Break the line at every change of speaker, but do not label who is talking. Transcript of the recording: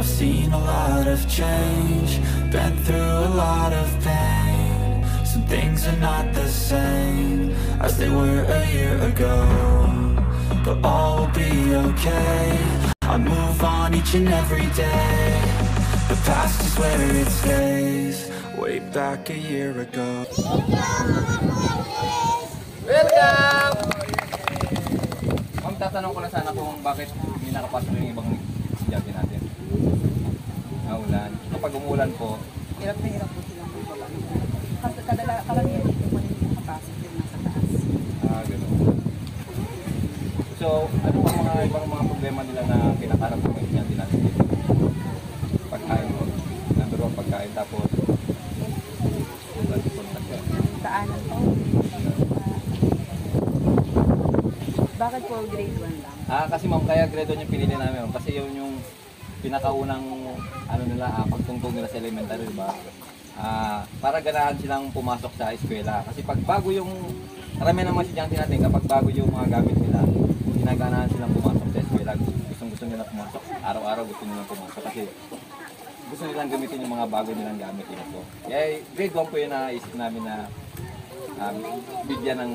I've seen a lot of change, been through a lot of pain. Some things are not the same as they were a year ago, but all will be okay. I move on each and every day. The past is where it stays. Way back a year ago.
Welcome! Ma'am, tatanong ko lang sana kung bakit hindi nakapasok yung ibang estudyante natin. Naulan. Kapag umulan po,
Hirap na hirap po silang magwala. Kasi karamihan dito po hindi makapasok din nasa taas.
gano'n. So, ano pa mga ibang mga problema nila na kinakarap ng estudyante natin dito? Pagkain po. Number one, pagkain. Tapos,
Daanan po. Bakit po grade 1 lang?
kasi ma'am, kaya grade 1 yung pinili namin. Ma'am. Kasi yun yung pinakaunang ano nila, pagtungtong nila sa elementary, diba? Para ganahan silang pumasok sa eskwela. Kasi pag bago yung, karami ng mga estudyante natin, kapag bago yung mga gamit nila, ginaganahan silang pumasok sa eskwela. Gusto nila pumasok. Araw-araw gusto nilang pumasok. Kasi gusto nilang gamitin yung mga bago nilang gamit. Yun po. Kaya grade 1 po yun na isip namin na bigyan ng